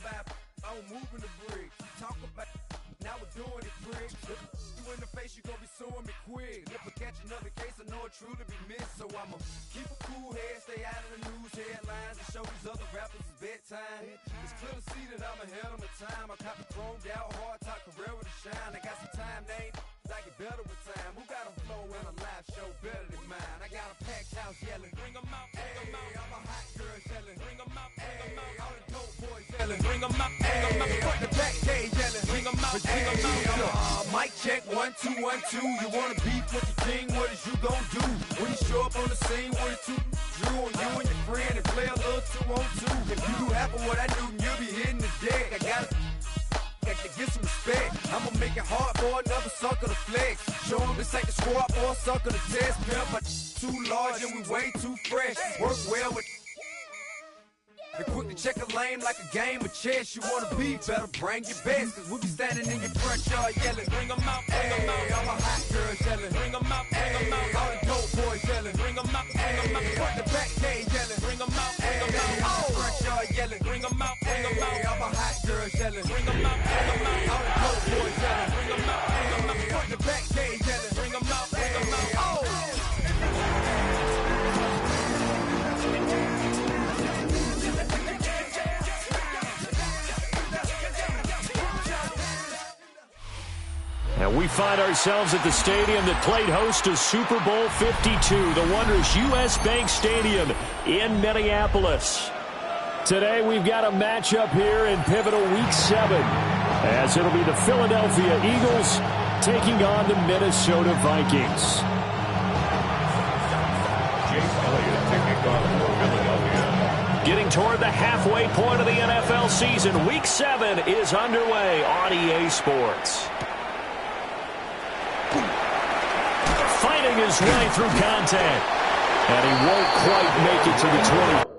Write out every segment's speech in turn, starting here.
about I was moving the bricks. Talk about now we're doing it, prick. You in the face, you gon' be suing me quick. If I catch another case, I know it truly be missed. So I'ma keep a cool head, stay out of the news headlines, and show these other rappers it's bedtime. It's clear to see that I'm ahead of my time. I copy chromed out, hard top career with a shine. I got some time, they ain't I get better with time. Who got a flow and a live show better than mine? I got a packed house yelling, bring 'em out, bring 'em out. I'm a hot girl yelling, bring 'em out, bring 'em out. All the dope boys yelling, bring 'em out, bring 'em out. Front the back cage yelling, bring 'em out, bring 'em out. Mic check 1 2 1 2. You wanna beef with the king? What is you gon' do when you show up on the scene with a two Drew on you and your friend and play a little 2 on 2? If you do half of what I do, you'll be hitting the deck. I got to get some respect. I'ma make it hard for another sucker to flex. Show him this ain't the squad for a sucker to test. Pimp, but too large and we way too fresh. Work well with and quick to check a lane like a game of chess. You wanna be better, bring your best. Cause we be standing in your front yard yelling, bring 'em out, bring 'em out. All my hot girls yelling, bring 'em out, bring 'em out. All the dope boys yelling, bring 'em out, bring 'em out. Front the back cage yelling, bring 'em out, bring 'em out. All the front yard yelling, bring 'em out, bring 'em out. All my hot girls yelling, bring 'em out, bring 'em out. All the dope boys yelling, bring 'em out, bring 'em out. Front the back cage yelling, bring 'em out, bring 'em out. Oh. And we find ourselves at the stadium that played host to Super Bowl 52, the wondrous U.S. Bank Stadium in Minneapolis. Today we've got a matchup here in pivotal Week 7, as it'll be the Philadelphia Eagles taking on the Minnesota Vikings. Getting toward the halfway point of the NFL season, Week 7 is underway on EA Sports. Fighting his way through contact, and he won't quite make it to the 20.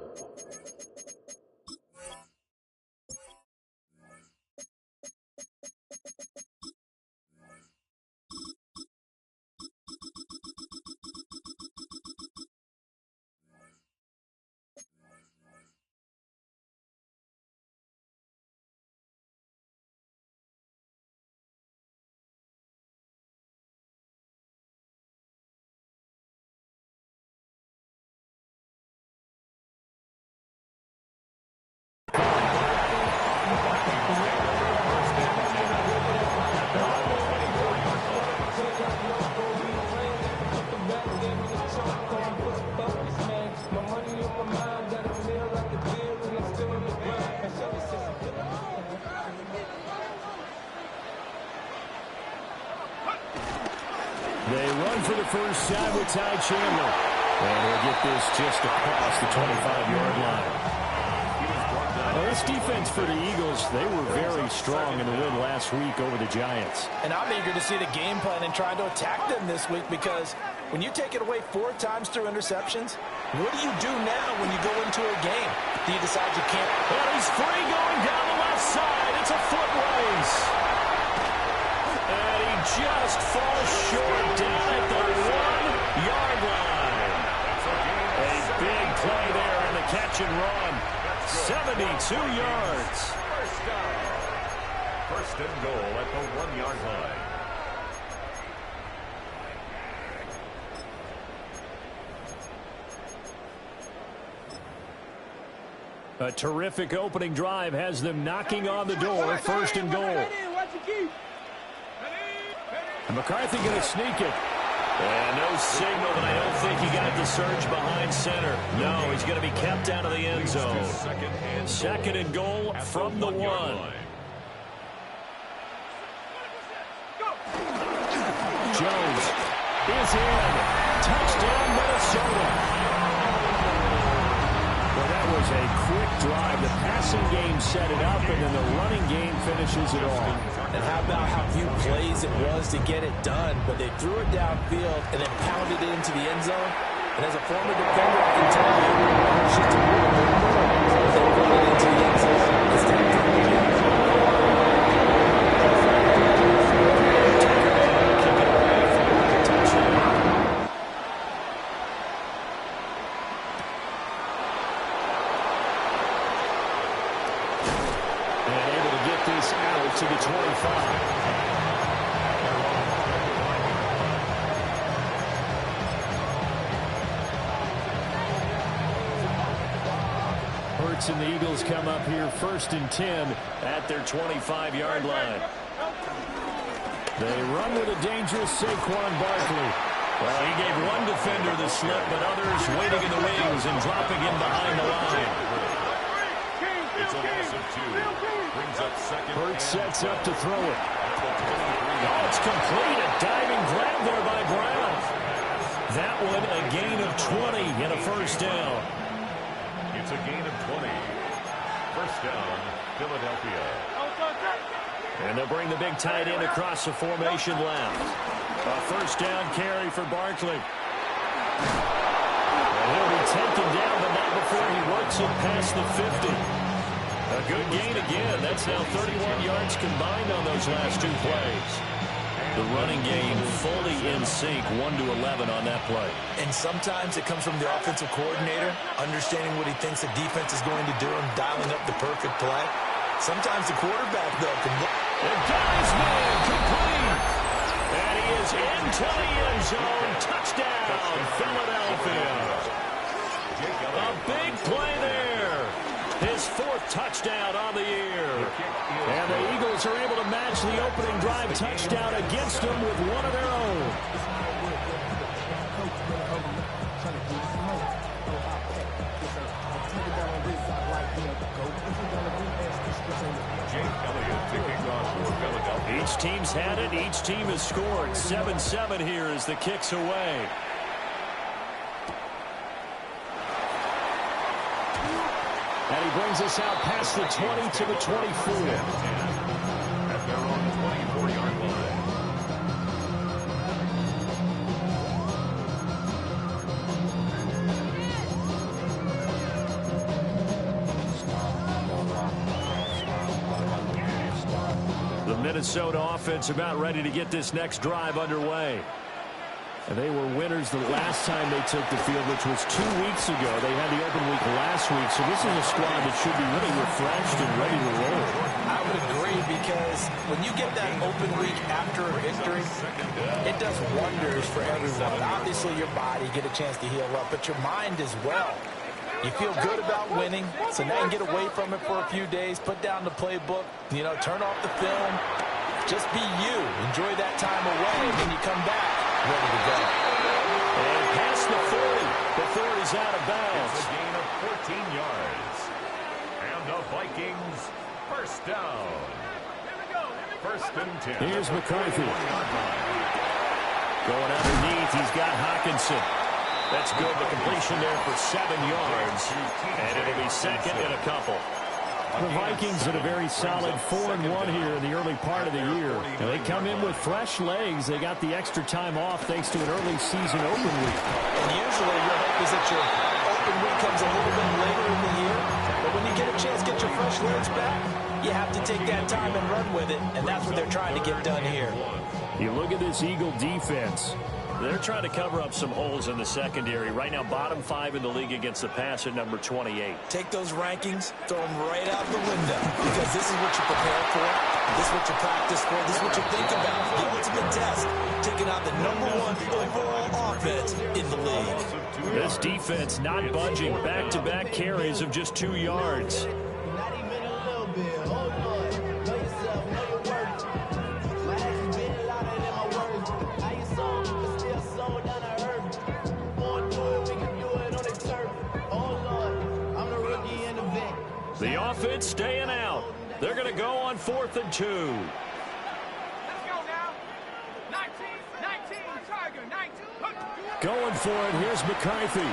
They run for the first time with Ty Chandler. And he'll get this just across the 25-yard line. Well, this defense for the Eagles, they were very strong in the win last week over the Giants. And I'm eager to see the game plan and trying to attack them this week, because when you take it away 4 times through interceptions, what do you do now when you go into a game? Do you decide you can't? And he's free going down the left side. It's a foot race. And he just falls short down at the 1-yard line. A big play there in the catch and run. 72 yards. First down. First and goal at the 1-yard line. A terrific opening drive has them knocking on the door. First and goal. And McCarthy going to sneak it. And no signal, but I don't think he got the surge behind center. No, he's going to be kept out of the end zone. Second and goal from the 1. Jones is in. Touchdown, Minnesota. Well, that was a quick drive. The passing game set it up, and then the running game finishes it off. And how about how few plays it was to get it done, but they threw it downfield and then pounded it into the end zone. And as a former defender, I can tell you, it's just a little bit more. They put it into the end zone instead of throwing it in. get this out to the 25. Hurts and the Eagles come up here 1st and 10 at their 25-yard line. They run with a dangerous Saquon Barkley. Well, he gave one defender the slip, but others waiting in the wings and dropping him behind the line. It's a loss of 2. Brings up second. Hurts sets up to throw it. Oh, it's complete. A diving grab there by Brown. That one a gain of 20 and a first down. It's a gain of 20. First down, Philadelphia. And they'll bring the big tight end across the formation left. A first down carry for Barkley. And he'll be taken down, but not before he works it past the 50. A good gain again. That's now 31 yards combined on those last 2 plays. The running game fully in sync, 1-11 on that play. And sometimes it comes from the offensive coordinator, understanding what he thinks the defense is going to do and dialing up the perfect play. Sometimes the quarterback, though, can look. The guy's man complete. And he is into the end zone. Touchdown, Philadelphia. A big play there. His 4th touchdown on the year. And the Eagles are able to match the opening drive touchdown against them with one of their own. Each team's had it. Each team has scored. 7-7 here as the kick's away. And he brings us out past the 20 to the 24. At their own 24-yard line. The Minnesota offense about ready to get this next drive underway. And they were winners the last time they took the field, which was 2 weeks ago. They had the open week last week, so this is a squad that should be really refreshed and ready to roll. I would agree, because when you get that open week after a victory, it does wonders for everyone. Obviously, your body get a chance to heal up, but your mind as well. You feel good about winning, so now you can get away from it for a few days, put down the playbook, turn off the film, just be you. Enjoy that time away, and then you come back ready to go. And past the 40. The 40's out of bounds. It's a gain of 14 yards. And the Vikings, first down. First and 10. Here's McCarthy. Going underneath, he's got Hockenson. That's good. The completion there for 7 yards. And it'll be second and a couple. The Vikings at a very solid 4-1 here in the early part of the year. And they come in with fresh legs. They got the extra time off thanks to an early season open week. And usually your hope is that your open week comes a little bit later in the year. But when you get a chance to get your fresh legs back, you have to take that time and run with it. And that's what they're trying to get done here. You look at this Eagle defense. They're trying to cover up some holes in the secondary. Right now, bottom 5 in the league against the pass at number 28. Take those rankings, throw them right out the window, because this is what you prepare for. This is what you practice for. This is what you think about. The ultimate test, taking out the #1 overall offense in the league. This defense not budging. Back-to-back carries of just 2 yards. The offense staying out. They're going to go on 4th and 2. Let's go now. 19, Tiger, 19. Going for it. Here's McCarthy.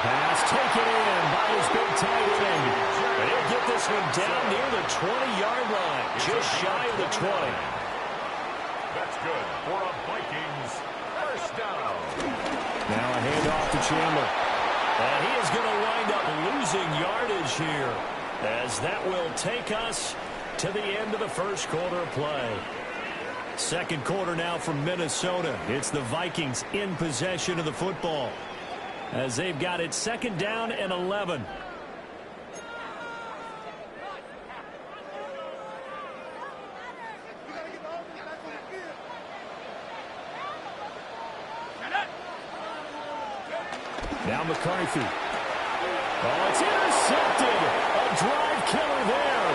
Pass taken in by his big tight end. And he'll get this one down near the 20-yard line. Just shy of the 20. That's good for a Vikings first down. Now a handoff to Chandler. And he is going to wind up losing yardage here, as that will take us to the end of the first quarter of play. Second quarter now from Minnesota. It's the Vikings in possession of the football, as they've got it 2nd down and 11. Now McCarthy. Oh, it's intercepted. A drive killer there.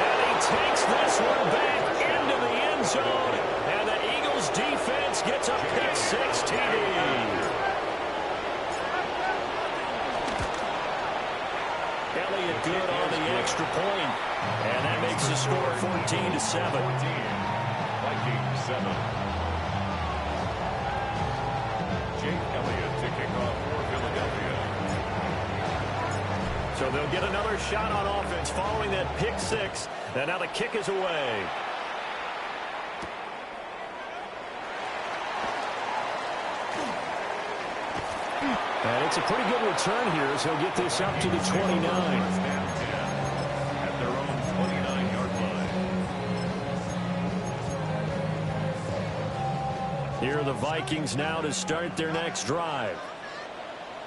And he takes this one back into the end zone. And the Eagles defense gets a pick-6 TD. Elliott good on the extra point. And that makes the score 14-7. Vikings 7. Jake Elliott to kick off for Philadelphia. So they'll get another shot on offense following that pick-6. And now the kick is away. And it's a pretty good return here as he'll get this up to the 29. At their own 29-yard line. Here are the Vikings now to start their next drive.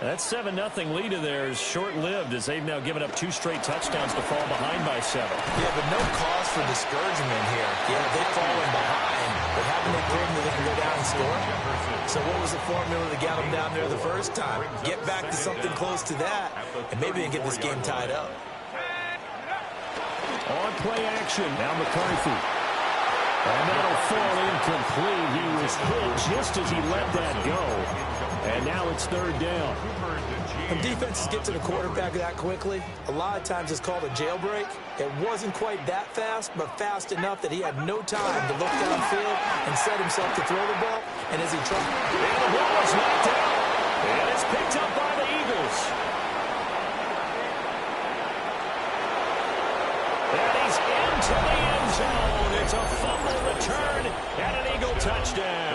That 7-0 lead of theirs short-lived as they've now given up 2 straight touchdowns to fall behind by 7. Yeah, but no cause for discouragement here. Yeah, they've fallen behind, but haven't they proven that they can go down and score? So what was the formula that got them down there the first time? Get back to something close to that, and maybe they can get this game tied up. On play action, now McCarthy. And that'll fall incomplete. He was hit just as he let that go. And now it's 3rd down. When defenses get to the quarterback that quickly, a lot of times it's called a jailbreak. It wasn't quite that fast, but fast enough that he had no time to look downfield and set himself to throw the ball. And as he tried... And the ball is knocked out. And it's picked up by the Eagles. And he's into the end zone. It's a fumble return and an Eagle touchdown.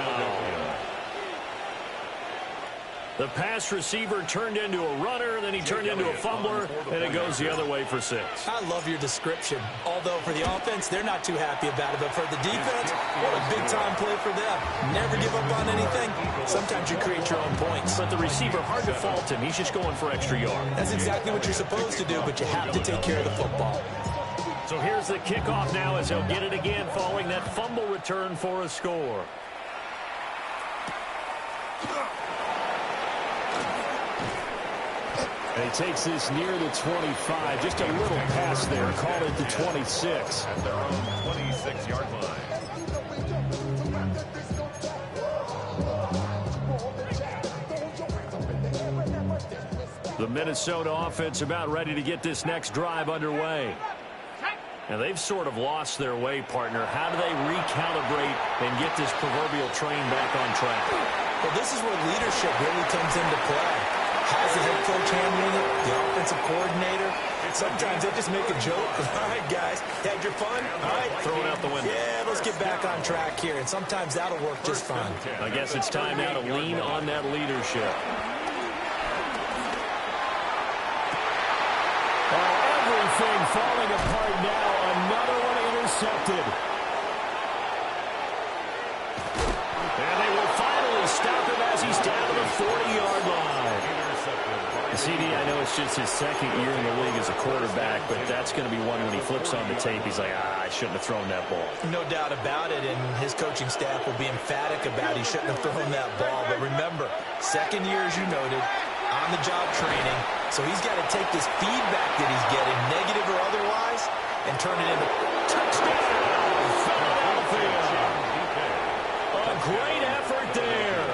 The pass receiver turned into a runner, then he turned into a fumbler, and it goes the other way for 6. I love your description. Although for the offense, they're not too happy about it. But for the defense, what a big-time play for them. Never give up on anything. Sometimes you create your own points. But the receiver, hard to fault him. He's just going for extra yards. That's exactly what you're supposed to do, but you have to take care of the football. So here's the kickoff now as he'll get it again following that fumble return for a score. And he takes this near the 25. Just a little pass there. Call it the 26. At their own 26-yard line. The Minnesota offense about ready to get this next drive underway. And they've sort of lost their way, partner. How do they recalibrate and get this proverbial train back on track? Well, this is where leadership really comes into play. How's the head coach handling it? The offensive coordinator? Sometimes they just make a joke. All right, guys, had your fun? All right. Throw it out the window. Yeah, let's get back on track here. And sometimes that'll work just fine. I guess it's time now to lean on that leadership. Everything falling apart now. Another one intercepted. And they will finally stop him as he's down to the 40-yard line. CD, I know it's just his 2nd year in the league as a quarterback, but that's going to be one when he flips on the tape. He's like, I shouldn't have thrown that ball. No doubt about it, and his coaching staff will be emphatic about he shouldn't have thrown that ball. But remember, 2nd year, as you noted, on-the-job training. So he's got to take this feedback that he's getting, negative or otherwise, and turn it into touchdown, Philadelphia. A great effort there.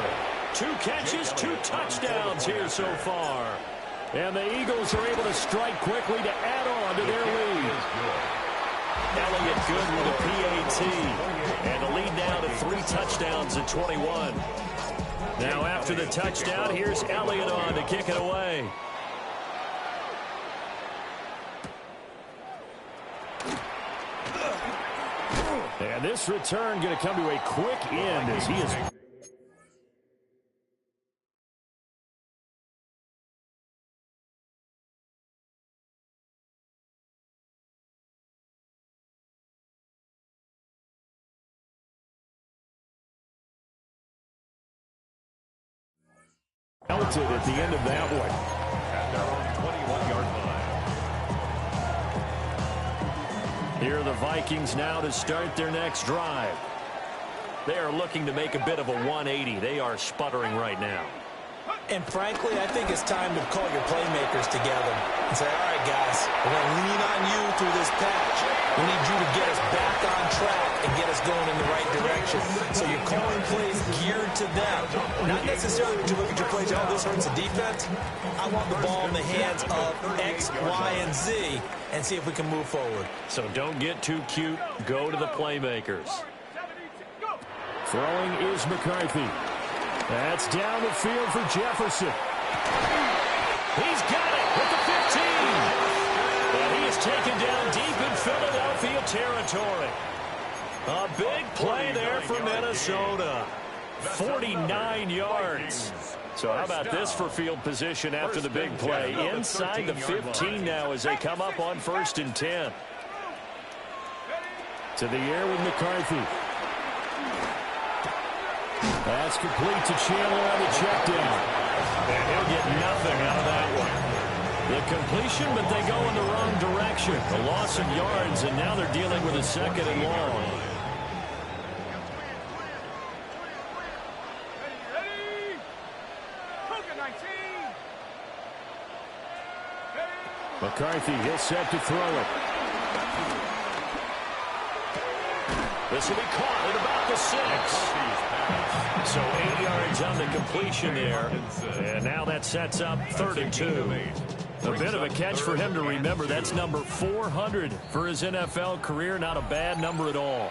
2 catches, 2 touchdowns here so far. And the Eagles are able to strike quickly to add on to their lead. Elliott good with a PAT. And the lead now to 3 touchdowns at 21. Now after the touchdown, here's Elliott on to kick it away. And this return going to come to a quick end as he is... Pelted at the end of that one. At their own 21-yard Here are the Vikings now to start their next drive. They are looking to make a bit of a 180. They are sputtering right now. And frankly, I think it's time to call your playmakers together and say, all right, guys, we're going to lean on you through this patch. We need you to get us back on track and get us going in the right direction. So you're calling plays geared to them. Not necessarily that you look at your plays, oh, this hurts the defense. I want the ball in the hands of X, Y, and Z and see if we can move forward. So don't get too cute. Go to the playmakers. Throwing is McCarthy. That's down the field for Jefferson. He's got it with the 15. And he is taken down deep in Philadelphia territory. A big play there for Minnesota. 49 yards. So how about this for field position after the big play? Inside the 15 now as they come up on 1st and 10. To the air with McCarthy. That's complete to Chandler on the check down. And he'll get nothing out of that one. The completion, but they go in the wrong direction. A loss of yards, and now they're dealing with a 2nd and long. McCarthy, he'll set to throw it. This will be caught at about the 6. So 8 yards on the completion there. And now that sets up 3rd and 2. A bit of a catch for him to remember. That's number 400 for his NFL career. Not a bad number at all.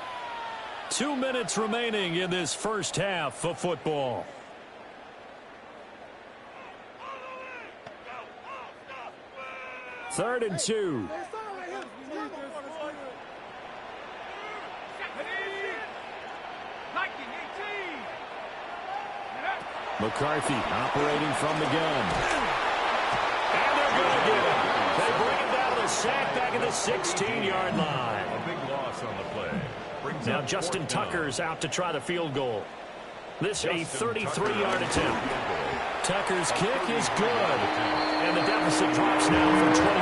2 minutes remaining in this first half of football. Third and 2. McCarthy operating from the gun. And they're going to get him. They bring him down with a sack back at the 16-yard line. A big loss on the play. Now Justin Tucker's out to try the field goal. This a 33-yard attempt. Tucker's kick is good. And the deficit drops now from 21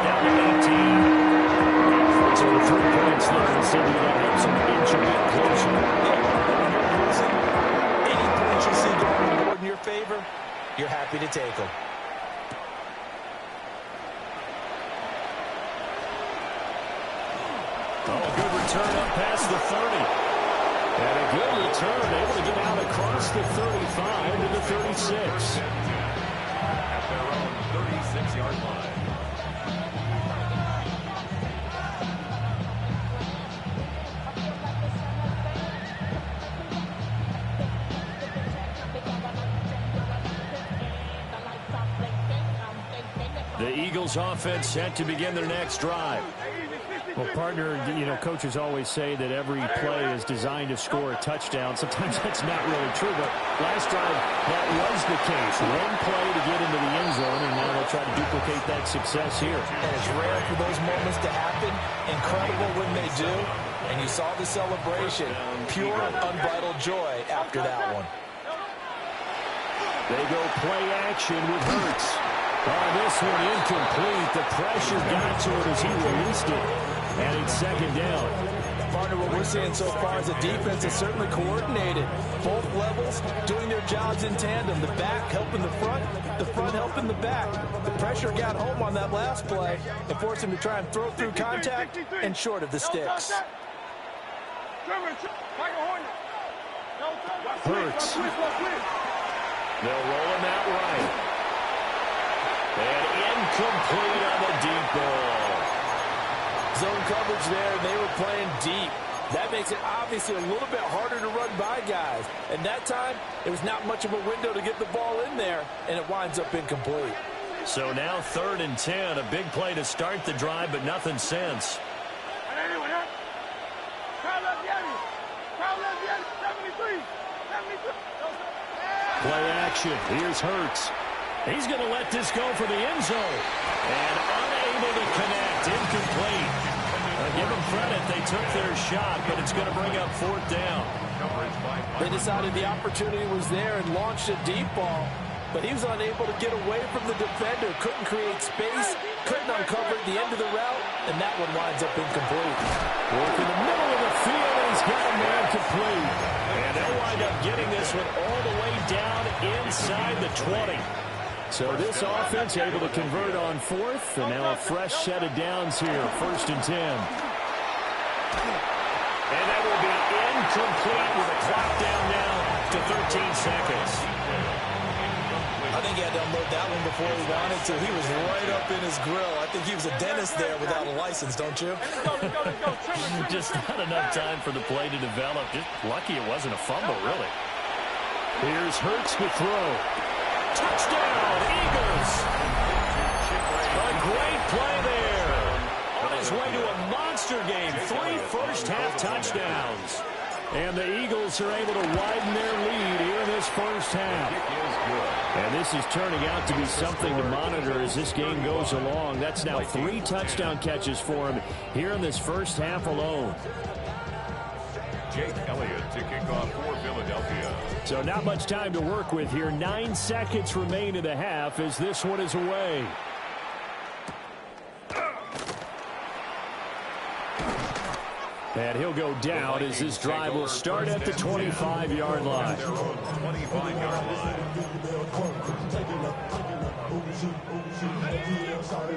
down to 18. So the 3 points there in Cindy that helps them inch a bit closer. Any points you see going forward in your favor, you're happy to take them. Oh, good return up past the 30. And a good return, able to get out across the 35 to the 36. At their own 36-yard line. The Eagles offense set to begin their next drive. Well, partner, you know, coaches always say that every play is designed to score a touchdown. Sometimes that's not really true, but last drive, that was the case. One play to get into the end zone, and now they'll try to duplicate that success here. And it's rare for those moments to happen. Incredible when they do. And you saw the celebration. Pure, unbridled joy after that one. They go play action with Hurts. Oh, this one incomplete. The pressure got to it as he released it. And it's 2nd down. Partner, what we're seeing so far is the defense is certainly coordinated. Both levels doing their jobs in tandem. The back helping the front helping the back. The pressure got home on that last play and forced him to try and throw through contact and short of the sticks. Hurts. They'll roll him out right. And incomplete on the deep ball. Zone coverage there, and they were playing deep. That makes it obviously a little bit harder to run by guys. And that time, it was not much of a window to get the ball in there, and it winds up incomplete. So now 3rd and 10, a big play to start the drive, but nothing since. Play action. Here's Hurts. He's going to let this go for the end zone. And unable to connect. Incomplete. Give them credit. They took their shot, but it's going to bring up 4th down. They decided the opportunity was there and launched a deep ball. but he was unable to get away from the defender. Couldn't create space, couldn't uncover the end of the route, and that one winds up incomplete. Work in the middle of the field, and he's got a man complete. And they'll wind up getting this one all the way down inside the 20. So this offense able to convert on fourth, and now a fresh set of downs here, 1st and 10. And that will be incomplete with a clock down now to 13 seconds. I think he had to unload that one before he wanted to. He was right up in his grill. I think he was a dentist there without a license, don't you? Just not enough time for the play to develop. Just lucky it wasn't a fumble, really. Here's Hurts to throw. Touchdown, Eagles! A great play there. On his way to a monster game. 3 first-half touchdowns. And the Eagles are able to widen their lead here in this first half. And this is turning out to be something to monitor as this game goes along. That's now 3 touchdown catches for him here in this first half alone. Jake Elliott to kick off for Philadelphia. So not much time to work with here. 9 seconds remain in the half as this one is away. And he'll go down as this drive will start at the 25-yard line. 25-yard line.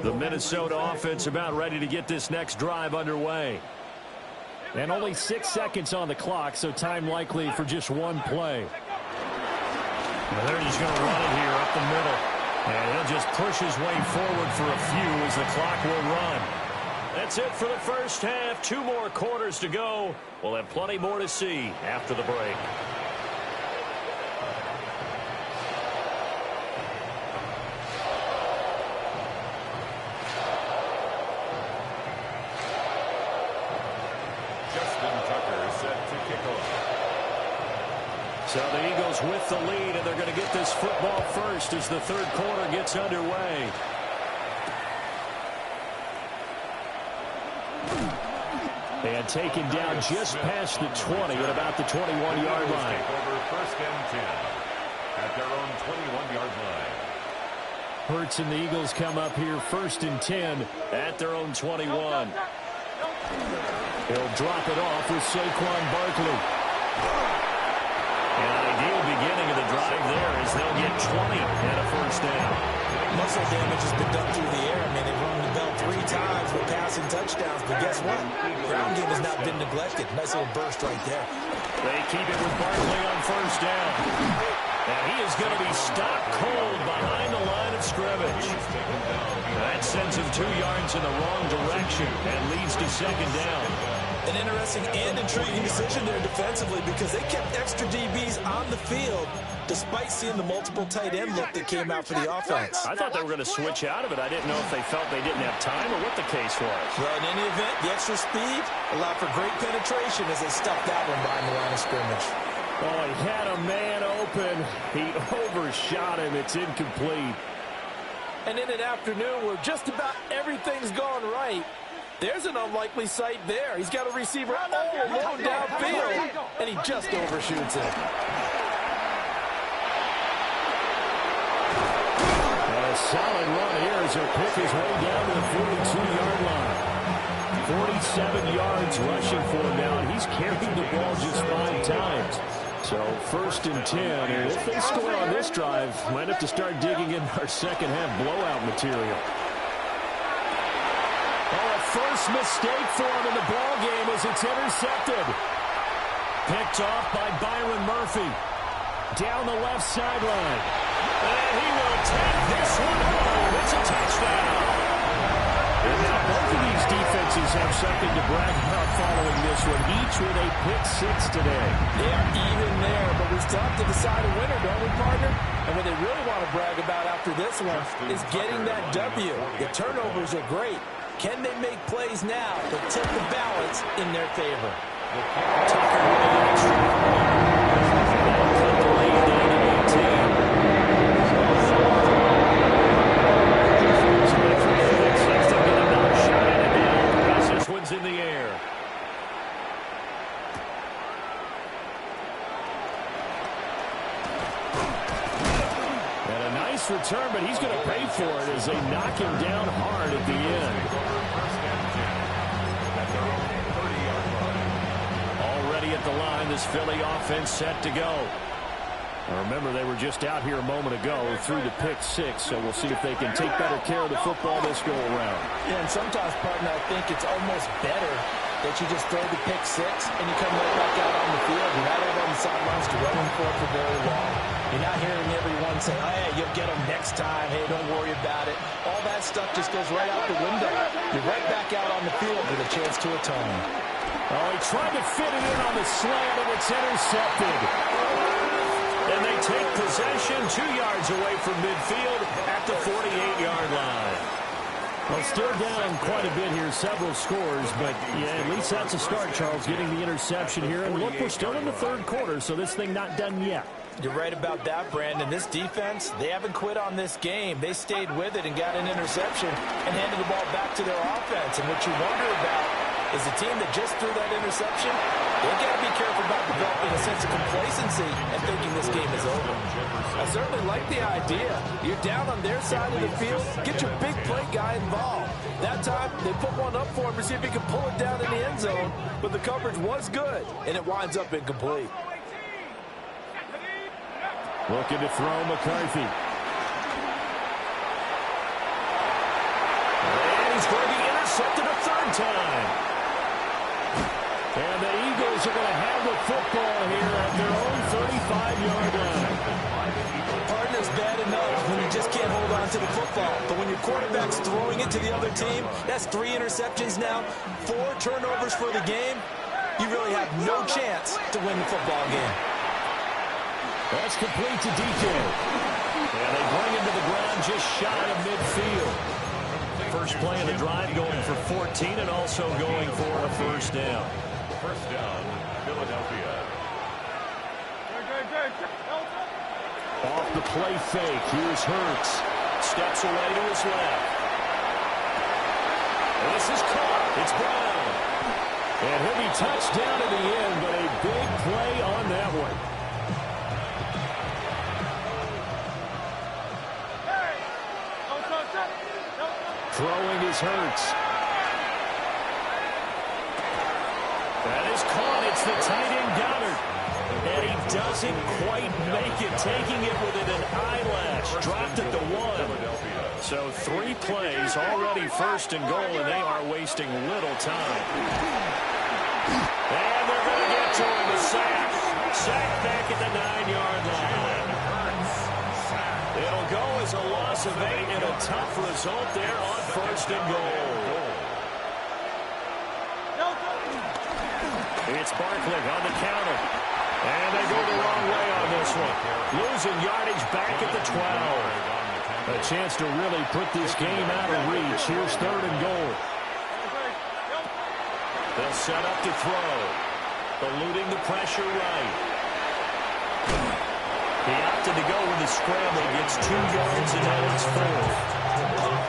The Minnesota offense about ready to get this next drive underway. And only 6 seconds on the clock, so time likely for just one play. Now they're just going to run it here up the middle. And he'll just push his way forward for a few as the clock will run. That's it for the first half. 2 more quarters to go. We'll have plenty more to see after the break. Justin Tucker set to kick off. So the Eagles with the lead, and they're going to get this football first as the third quarter gets underway. And taken down just past the 20 at about the 21-yard line. Take over 1st and 10 at their own 21-yard line. Hurts and the Eagles come up here 1st and 10 at their own 21. He'll drop it off with Saquon Barkley. An ideal beginning of the drive there as they'll get 20 and a first down. Muscle damage has been done through the air. I mean, they've rung the bell 3 times with passing touchdowns, but guess what? Ground game has not been neglected. Nice little burst right there. They keep it with Barkley on first down. And he is going to be stopped cold behind the line of scrimmage. That sends him 2 yards in the wrong direction and leads to 2nd down. An interesting and intriguing decision there defensively because they kept extra DBs on the field despite seeing the multiple tight end look that came out for the offense. I thought they were going to switch out of it. I didn't know if they felt they didn't have time or what the case was. Well, in any event, the extra speed allowed for great penetration as they stuffed that one behind the line of scrimmage. Oh, he had a man open. He overshot him. It's incomplete. And in an afternoon where just about everything's gone right, there's an unlikely sight there. He's got a receiver all alone downfield, and he just overshoots it. A solid run here as he'll pick his way down to the 42-yard line. 47 yards rushing for him now, and he's carried the ball just 5 times. So 1st and 10, and if they score on this drive, might have to start digging in our second half blowout material. Oh, a first mistake for him in the ball game as it's intercepted. Picked off by Byron Murphy. Down the left sideline. And he will take this one home. It's a touchdown. And now both of these defenses have something to brag about following this one. Each with a pick 6 today. They are even there, but we still have to decide a winner, don't we, partner? And what they really want to brag about after this one is getting that W. The turnovers are great. Can they make plays now that tip the balance in their favor? Tucker with an extra cut the lead down to 18. This one's in the air. And nice return, but he's going to pay for it as they knock him down hard at the end. Already at the line, this Philly offense set to go. Remember, they were just out here a moment ago through the pick six, so we'll see if they can take better care of the football this go-around. Yeah, and sometimes, partner, I think it's almost better that you just throw the pick six and you come right back out on the field. You're not over on the sidelines to run for it for very long. You're not hearing everyone say, oh, hey, you'll get them next time. Hey, don't worry about it. All that stuff just goes right out the window. You're right back out on the field with a chance to atone. Oh, he tried to fit it in on the slant, and it's intercepted. And they take possession 2 yards away from midfield at the 48-yard line. Well, still down quite a bit here, several scores, but yeah, at least that's a start, Charles, getting the interception here. And look, we're still in the third quarter, so this thing not done yet. You're right about that, Brandon. This defense, they haven't quit on this game. They stayed with it and got an interception and handed the ball back to their offense. And what you wonder about is the team that just threw that interception, they've got to be careful about developing a sense of complacency and thinking this game is over. I certainly like the idea. You're down on their side of the field. Get your big play guy involved. That time, they put one up for him to see if he could pull it down in the end zone, but the coverage was good, and it winds up incomplete. Looking to throw McCarthy. And he's going to be intercepted a third time. And the Eagles are going to have the football here at their own 35-yard line. Partner's bad enough when you just can't hold on to the football. But when your quarterback's throwing it to the other team, that's 3 interceptions now, 4 turnovers for the game. You really have no chance to win the football game. That's complete to DK. And they bring him to the ground just shy of midfield. First play of the drive going for 14 and also going for a first down. First down, Philadelphia. Off the play fake, here's Hurts. Steps away to his left. This is caught. It's Brown. And he'll be touched down at the end, but a big play on that one. Throwing is Hurts. That is caught. It's the tight end Goddard. And he doesn't quite make it, taking it within an eyelash. Dropped at the 1. So 3 plays, already first and goal, and they are wasting little time. And they're going to get to him, a sack. Sack back at the 9-yard line. It'll go as a loss of 8 and a tough result there on first and goal. It's Barkley on the counter. And they go the wrong way on this one. Losing yardage back at the 12. A chance to really put this game out of reach. Here's third and goal. They'll set up to throw. Eluding the pressure right. He opted to go with the scramble. Gets 2 yards and now it's 4.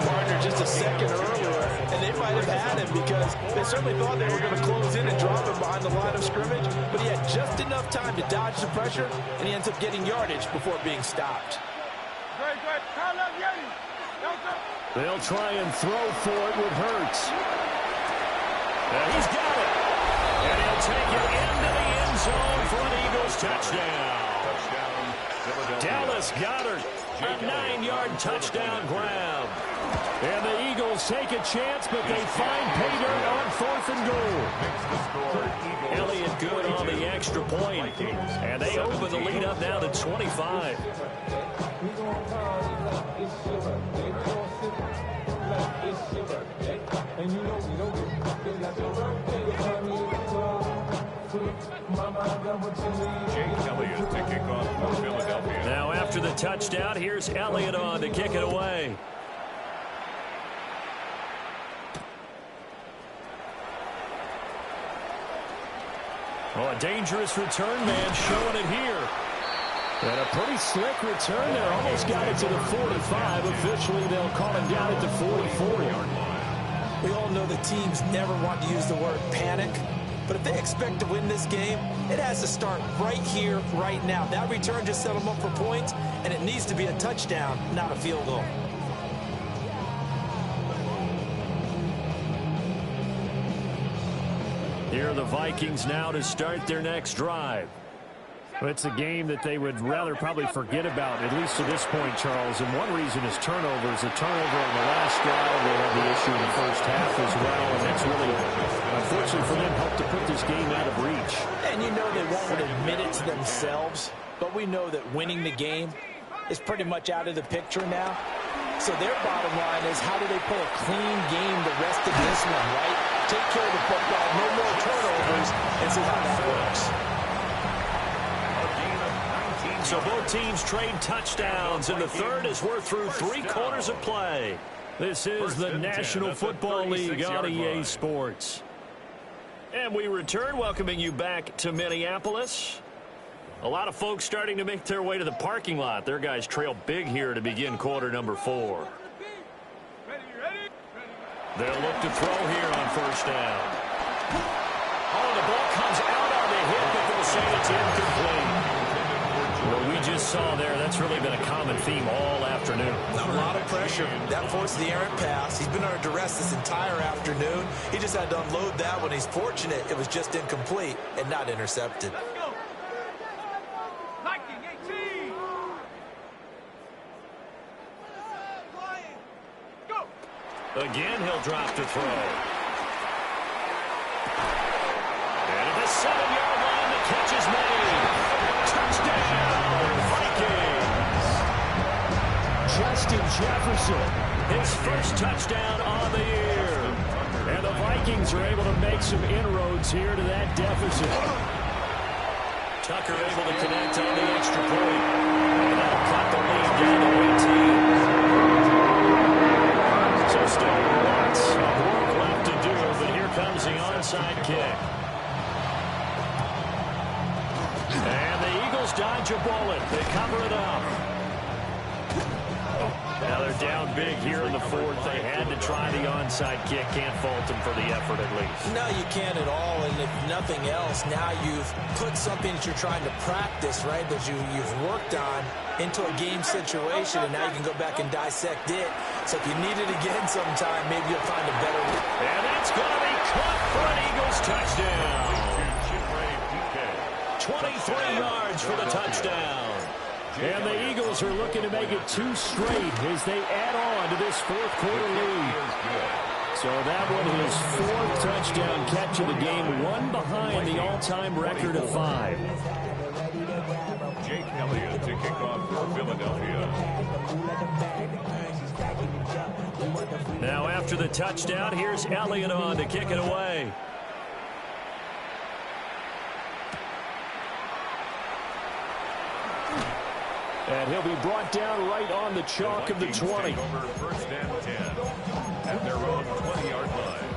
Partner just a second earlier, and they might have had him because they certainly thought they were going to close in and drop him behind the line of scrimmage, but he had just enough time to dodge the pressure, and he ends up getting yardage before being stopped. They'll try and throw for it with Hurts. And he's got it. And he'll take it into the end zone for an Eagles touchdown. Dallas Goedert, a 9-yard touchdown grab. And the Eagles take a chance, but they find pay dirt on 4th and goal. Elliott good on the extra point. And they open the lead up now to 25. Jake Elliott to kick off for Philadelphia. Now after the touchdown, here's Elliott on to kick it away. Oh, a dangerous return man showing it here. And a pretty slick return there. Almost got it to the 45. Officially, they'll call him down at the 44-yard line. We all know the teams never want to use the word panic, But if they expect to win this game, it has to start right here, right now. That return just set them up for points, and it needs to be a touchdown, not a field goal. Here are the Vikings now to start their next drive. Well, it's a game that they would rather probably forget about, at least to this point, Charles. And one reason is turnovers. A turnover on the last drive. They had the issue in the first half as well. And that's really, unfortunately for them, helped to put this game out of reach. And you know they won't admit it to themselves, but we know that winning the game is pretty much out of the picture now. So their bottom line is, how do they play a clean game the rest of this one, right? Take care of the football, no more turnovers, and see how that works. So both teams trade touchdowns, and the third as we're through 3 quarters of play. This is the National Football League on EA Sports. And we return, welcoming you back to Minneapolis. A lot of folks starting to make their way to the parking lot. Their guys trail big here to begin quarter number 4. They'll look to throw here on first down. Oh, the ball comes out on the hit, but they'll say it's incomplete. What we just saw there, that's really been a common theme all afternoon. A lot of pressure. That forced the errant pass. He's been under duress this entire afternoon. He just had to unload that one. He's fortunate it was just incomplete and not intercepted. Again, he'll drop to throw. And at the 7-yard line, the catch is made. Touchdown, Vikings. Justin Jefferson, his first touchdown on the year. And the Vikings are able to make some inroads here to that deficit. Tucker able to connect on the extra point. And that'll cut the lead down to 18. So still lots of work left to do, but here comes the onside kick. And the Eagles dodge a bullet. They cover it up. Now they're down big here in the fourth. They had to try the onside kick. Can't fault them for the effort at least. No, you can't at all. And if nothing else, now you've put something that you're trying to practice, right, that you've worked on into a game situation, and now you can go back and dissect it. So if you need it again sometime, maybe you'll find a better one. And it's going to be caught for an Eagles touchdown. 23 yards for the touchdown. And the Eagles are looking to make it 2 straight as they add on to this fourth quarter lead. So that one is 4th touchdown catch of the game, 1 behind the all-time record of 5. Jake Elliott to kick off for Philadelphia. Now after the touchdown, here's Elliott on to kick it away. And he'll be brought down right on the chalk of the 20. Take over first and 10 at their own 20-yard line.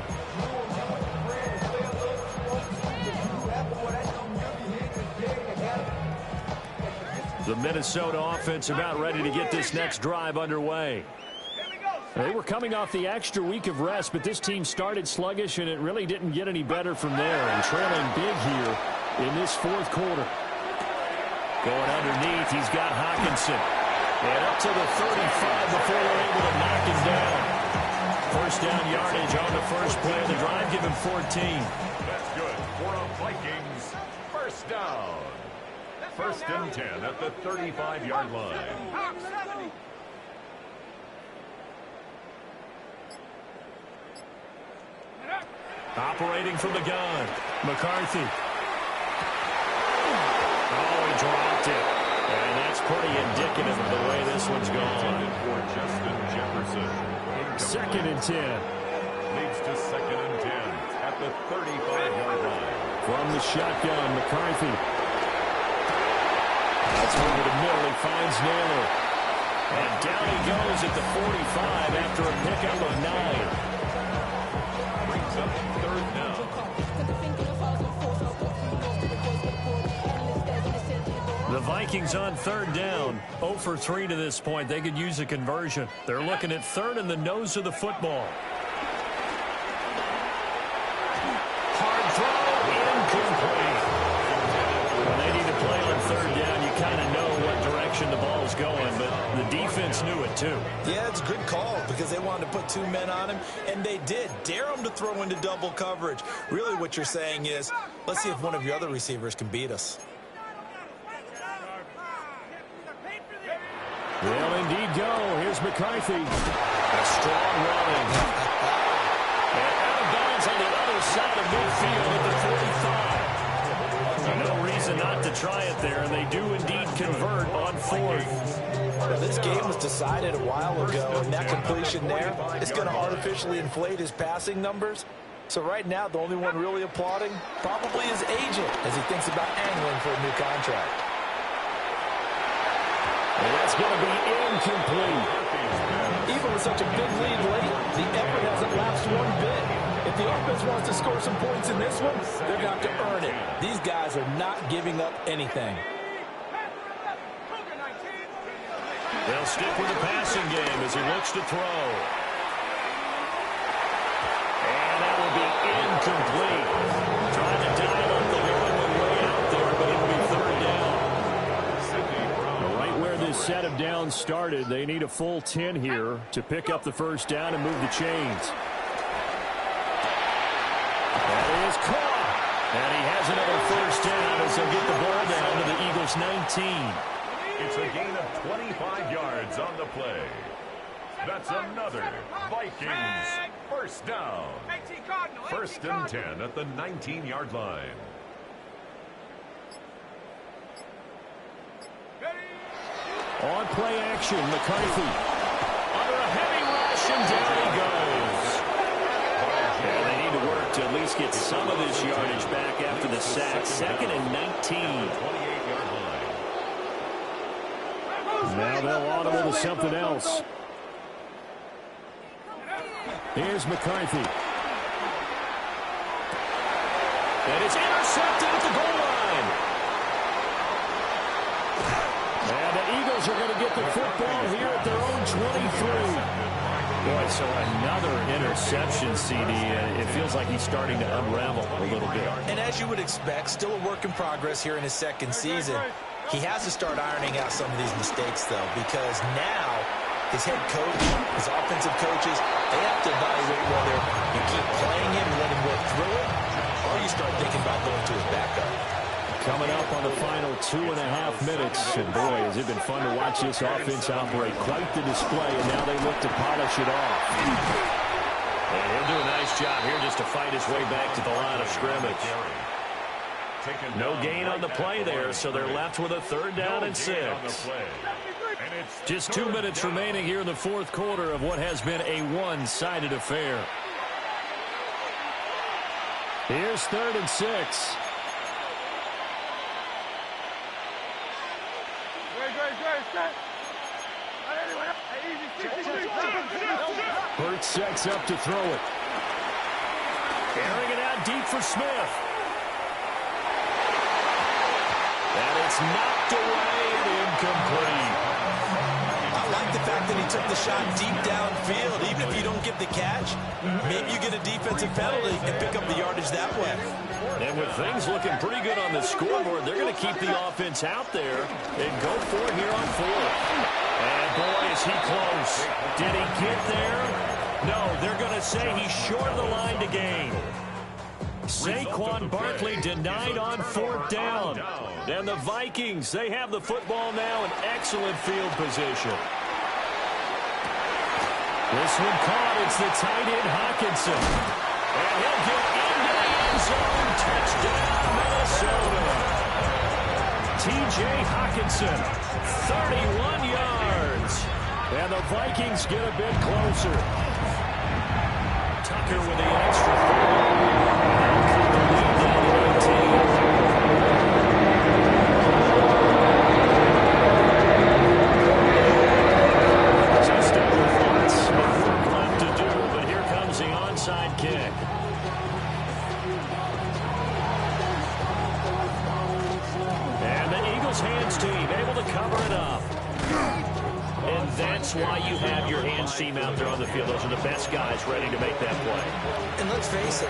The Minnesota offense about ready to get this next drive underway. They were coming off the extra week of rest, but this team started sluggish, and it really didn't get any better from there. And trailing big here in this fourth quarter. Going underneath, he's got Hockenson. And up to the 35 before they're able to knock him down. First down yardage on the first play of the drive, give him 14. That's good for a Vikings first down. First and 10 at the 35-yard line. Operating from the gun, McCarthy. Oh, he dropped it. And that's pretty indicative of the way this one's gone. For Justin Jefferson. Second and 10. Leads to second and 10 at the 35-yard line. From the shotgun, McCarthy. That's over the middle. He finds Naylor. And down he goes at the 45 after a pickup of 9. Brings up third down. The Vikings on third down. 0 for 3 to this point. They could use a conversion. They're looking at third in the nose of the football. Hard throw was going, but the defense knew it too. Yeah, it's a good call because they wanted to put 2 men on him, and they did. Dare him to throw into double coverage. Really what you're saying is, let's see if one of your other receivers can beat us. They'll indeed go. Here's McCarthy. A strong running. And out of bounds on the other side of midfield at the 45. No reason not to try it there, and they do indeed convert on fourth. Well, this game was decided a while ago, and that completion there is going to artificially inflate his passing numbers. So right now, the only one really applauding probably his agent as he thinks about angling for a new contract. And that's going to be incomplete. Even with such a big lead late, the effort hasn't lapsed one bit. If the offense wants to score some points in this one, they're going to have to earn it. These guys are not giving up anything. They'll stick with the passing game as he looks to throw. And that will be incomplete. Trying to dial up the New England way out there, but it'll be third down. Right where this set of downs started, they need a full 10 here to pick up the first down and move the chains. That is caught. And he has another first down as they'll get the ball down to the Eagles 19. It's a gain of 25 yards on the play. That's another Vikings first down. First and 10 at the 19-yard line. On play action, McCarthy. Under a heavy rush, and down he goes. And they need to work to at least get some of this yardage back after the sack. Second and 19. 28-yard line. Now they'll audible to something else. Here's McCarthy. And it's intercepted at the goal line. And the Eagles are going to get the football here at their own 23. Boy, so another interception, CD. It feels like he's starting to unravel a little bit. And as you would expect, still a work in progress here in his second season. He has to start ironing out some of these mistakes, though, because now his head coach, his offensive coaches, they have to evaluate whether you keep playing him and let him work through it, or you start thinking about going to his backup. Coming up on the final 2.5 minutes, and boy, has it been fun to watch this offense operate. Quite the display, and now they look to polish it off. And he'll do a nice job here just to fight his way back to the line of scrimmage. No gain on the play there, so they're left with a third down and 6. Just 2 minutes remaining here in the fourth quarter of what has been a one-sided affair. Here's 3rd and 6. Burt sets up to throw it. Carrying it out deep for Smith. And it's knocked away and incomplete. I like the fact that he took the shot deep downfield. Even if you don't get the catch, maybe you get a defensive penalty and pick up the yardage that way. And with things looking pretty good on the scoreboard, they're going to keep the offense out there and go for it here on fourth. And boy, is he close. Did he get there? No, they're going to say he's short of the line to gain. Saquon Barkley denied on fourth down. And the Vikings, they have the football now in excellent field position. This one caught. It's the tight end Hockenson. And he'll get into the end zone. Touchdown, Minnesota. T.J. Hockenson, 31 yards. And the Vikings get a bit closer. Tucker with the extra point. That's why you have your hands team out there on the field. Those are the best guys ready to make that play. And let's face it,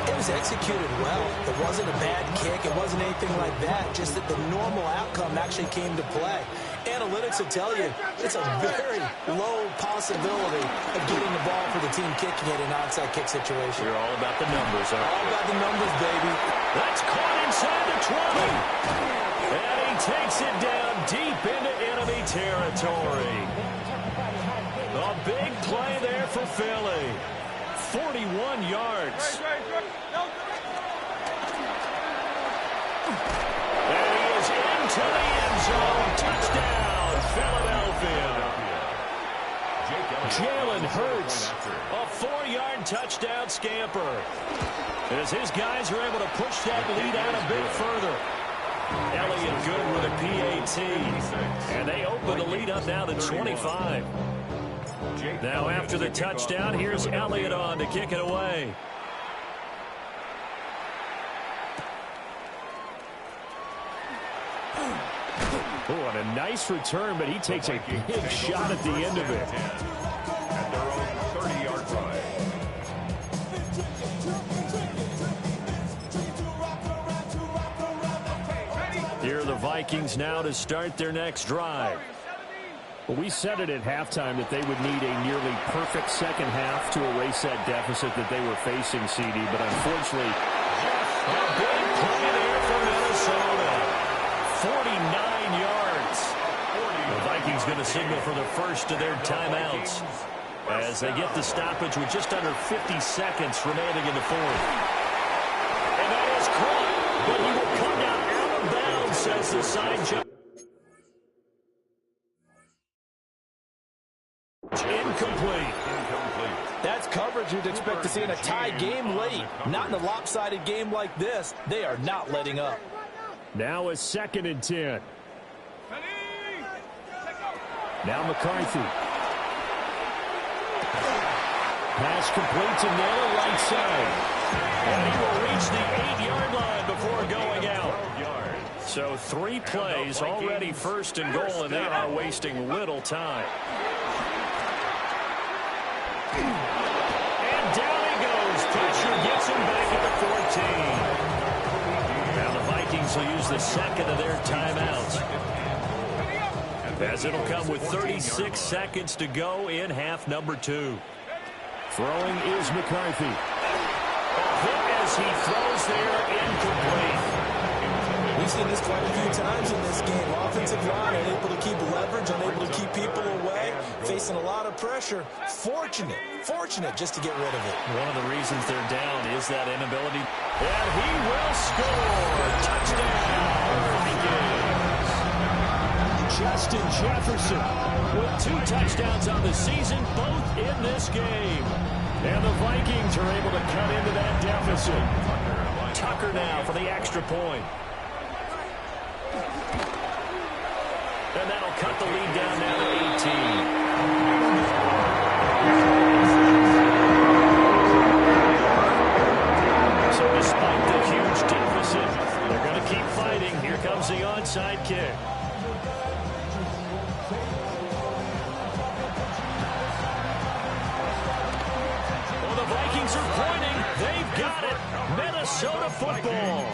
it was executed well. It wasn't a bad kick. It wasn't anything like that. Just that the normal outcome actually came to play. And analytics will tell you it's a very low possibility of getting the ball for the team kicking it in an onside kick situation. You're all about the numbers, aren't you? All about the numbers, baby. That's caught inside the 20. And he takes it down deep into enemy territory. A big play there for Philly. 41 yards. And he is into the end zone. Touchdown, Philadelphia. Jalen Hurts, a 4-yard touchdown scamper. As his guys are able to push that lead out a bit further. Elliott good with a PAT. And they open the lead up now to 25. Now after the touchdown, here's Elliott on to kick it away. Oh, and a nice return, but he takes a big shot at the end of it. At their own 30-yard line. Here are the Vikings now to start their next drive. Well, we said it at halftime that they would need a nearly perfect second half to erase that deficit that they were facing, CD, but unfortunately, a big play there for Minnesota. 49 yards. The Vikings going to signal for the first of their timeouts as they get the stoppage with just under 50 seconds remaining in the fourth. And that is caught, but he will come down out of bounds, says the side judge. Incomplete. That's coverage you'd expect to see in a tie game late. Not in a lopsided game like this. They are not letting up. now a 2nd and 10. Now McCarthy. Pass complete to Miller, right side. And he will reach the 8-yard line before going out. So 3 plays already first and goal, and they are wasting little time. And down he goes. Pressure gets him back at the 14. Now the Vikings will use the second of their timeouts, as it'll come with 36 seconds to go in half number 2. Throwing is McCarthy. A hit as he throws there, incomplete. We've seen this quite a few times in this game. Offensive line unable to keep leverage, unable to keep people away, facing a lot of pressure. Fortunate just to get rid of it. One of the reasons they're down is that inability. And he will score. Touchdown, Vikings. Justin Jefferson with 2 touchdowns on the season, both in this game. And the Vikings are able to cut into that deficit. Tucker now for the extra point. And that'll cut the lead down now to 18. So despite the huge deficit, they're going to keep fighting. Here comes the onside kick. Well, the Vikings are pointing. They've got it. Minnesota football.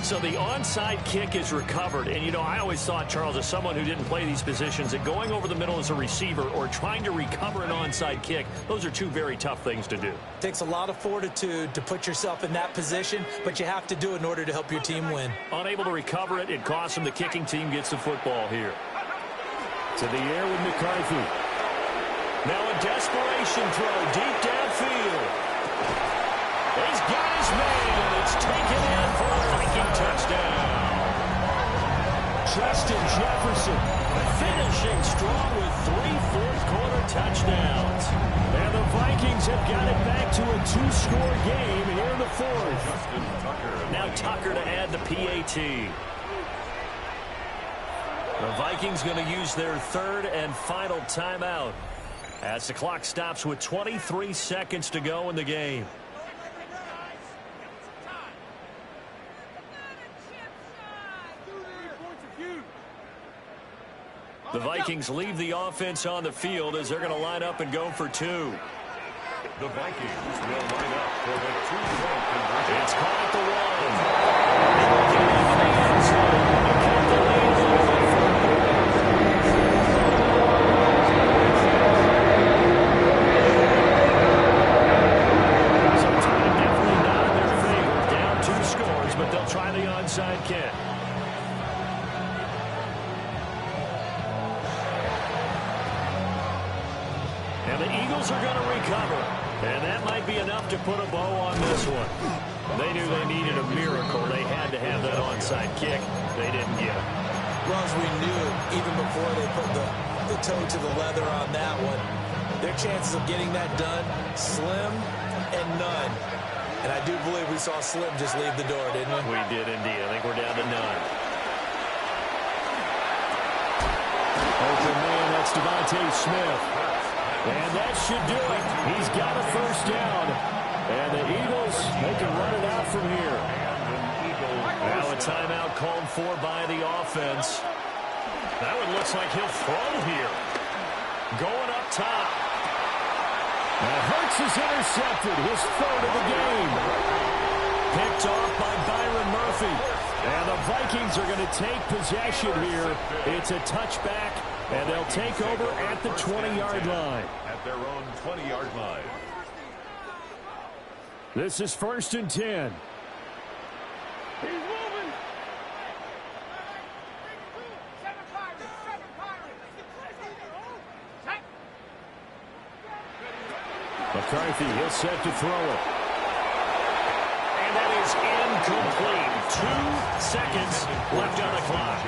So the onside kick is recovered. And, you know, I always thought, Charles, as someone who didn't play these positions, that going over the middle as a receiver or trying to recover an onside kick, those are 2 very tough things to do. Takes a lot of fortitude to put yourself in that position, but you have to do it in order to help your team win. Unable to recover it, it costs them. The kicking team gets the football here. To the air with McCarthy. Now a desperation throw deep downfield. He's got his man. It's taken in for a Viking touchdown. Justin Jefferson finishing strong with 3 fourth-quarter touchdowns. And the Vikings have got it back to a 2-score game here in the 4th. Now Tucker to add the PAT. The Vikings going to use their 3rd and final timeout as the clock stops with 23 seconds to go in the game. The Vikings leave the offense on the field as they're going to line up and go for 2. The Vikings will line up for the 2-point conversion. It's caught at the 1. Get into the end zone to keep the lead moving. And the Eagles are going to recover. And that might be enough to put a bow on this one. They knew they needed a miracle. They had to have that onside kick. They didn't get it. Well, as we knew, even before they put the toe to the leather on that one, their chances of getting that done, slim and none. And I do believe we saw Slim just leave the door, didn't we? We did indeed. I think we're down to none. Open man, that's Devontae Smith. And that should do it. He's got a first down. And the Eagles, they can run it out from here. Now a timeout called for by the offense. That one looks like he'll throw here. Going up top. And Hurts is intercepted. His third of the game. Picked off by Byron Murphy. And the Vikings are going to take possession here. It's a touchback, and they'll take over at the 20-yard line. At their own 20-yard line. This is 1st and 10. He's moving. McCarthy, he'll set to throw it. And that is incomplete. 2 seconds left on the clock.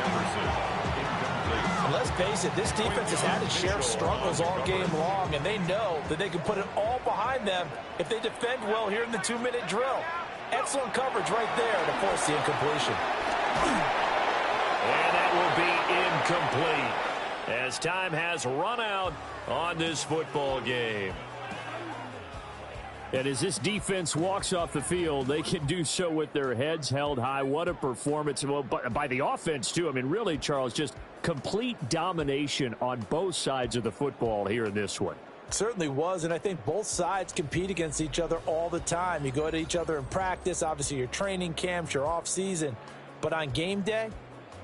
And let's face it, this defense has had its share of struggles all game long, and they know that they can put it all behind them if they defend well here in the 2-minute drill. Excellent coverage right there to force the incompletion. And that will be incomplete as time has run out on this football game. And as this defense walks off the field, they can do so with their heads held high. What a performance. Well, by the offense, too. I mean, really, Charles, just complete domination on both sides of the football here in this one. Certainly was, and I think both sides compete against each other all the time. You go to each other in practice, obviously your training camps, your off-season. But on game day,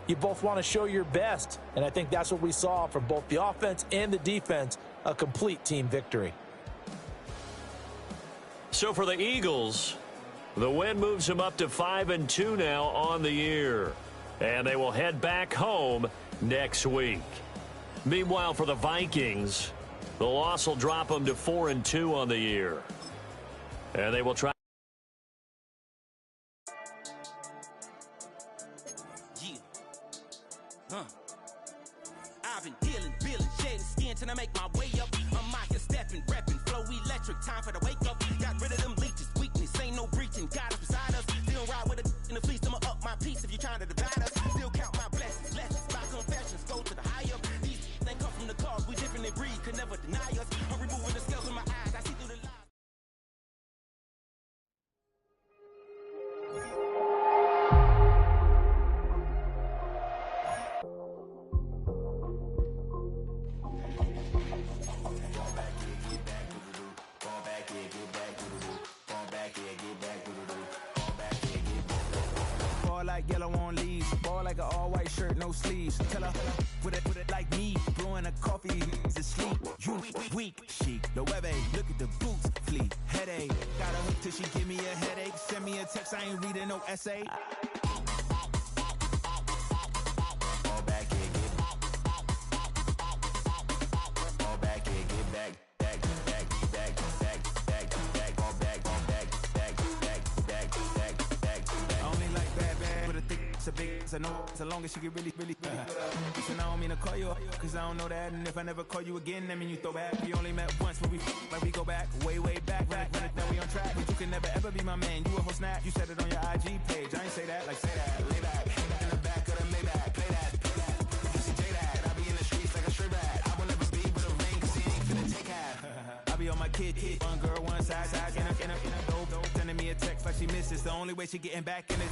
you both want to show your best. And I think that's what we saw from both the offense and the defense, a complete team victory. So for the Eagles, the win moves them up to 5-2 now on the year. And they will head back home next week. Meanwhile, for the Vikings, the loss will drop them to 4-2 on the year. And they will try. I've been dealing, shedding skin till I make my way up. I'm out here stepping, repping, flow electric, time for the wake up. Got rid of them leeches, weakness, ain't no breaching. God is beside us, still ride with a in the fleece. I'ma up my piece if you're trying to divide us. Still count my blessings, lessons, my confessions, go to the high up. These they come from the cause, we different in breed, could never deny us. I'm removing the scales in my eyes, I see through the lies. Like yellow on leaves, ball like an all-white shirt, no sleeves. Tell her, put it like me, blowing a coffee, he's asleep. You weak, chic, the web look at the boots, fleet, headache. Got a hook till she give me a headache. Send me a text, I ain't reading no essay. Fall back here, get fall back here, get back. It's a big, I know, so long as she get really Listen, I don't mean to call you up, cause I don't know that. And if I never call you again, that mean you throw back. We only met once, but we go back, way back. Run it, now we on track. But you can never ever be my man. You a whole snap, you said it on your IG page. I ain't say that, like say that. Lay back, in the back of the Maybach. Play that. Pussy J that. I be in the streets like a stray rat. I will never be with a ring, cause he ain't finna take half. I be on my kid, one girl, one side, in a dope. Sending me a text like she misses. The only way she getting back in it.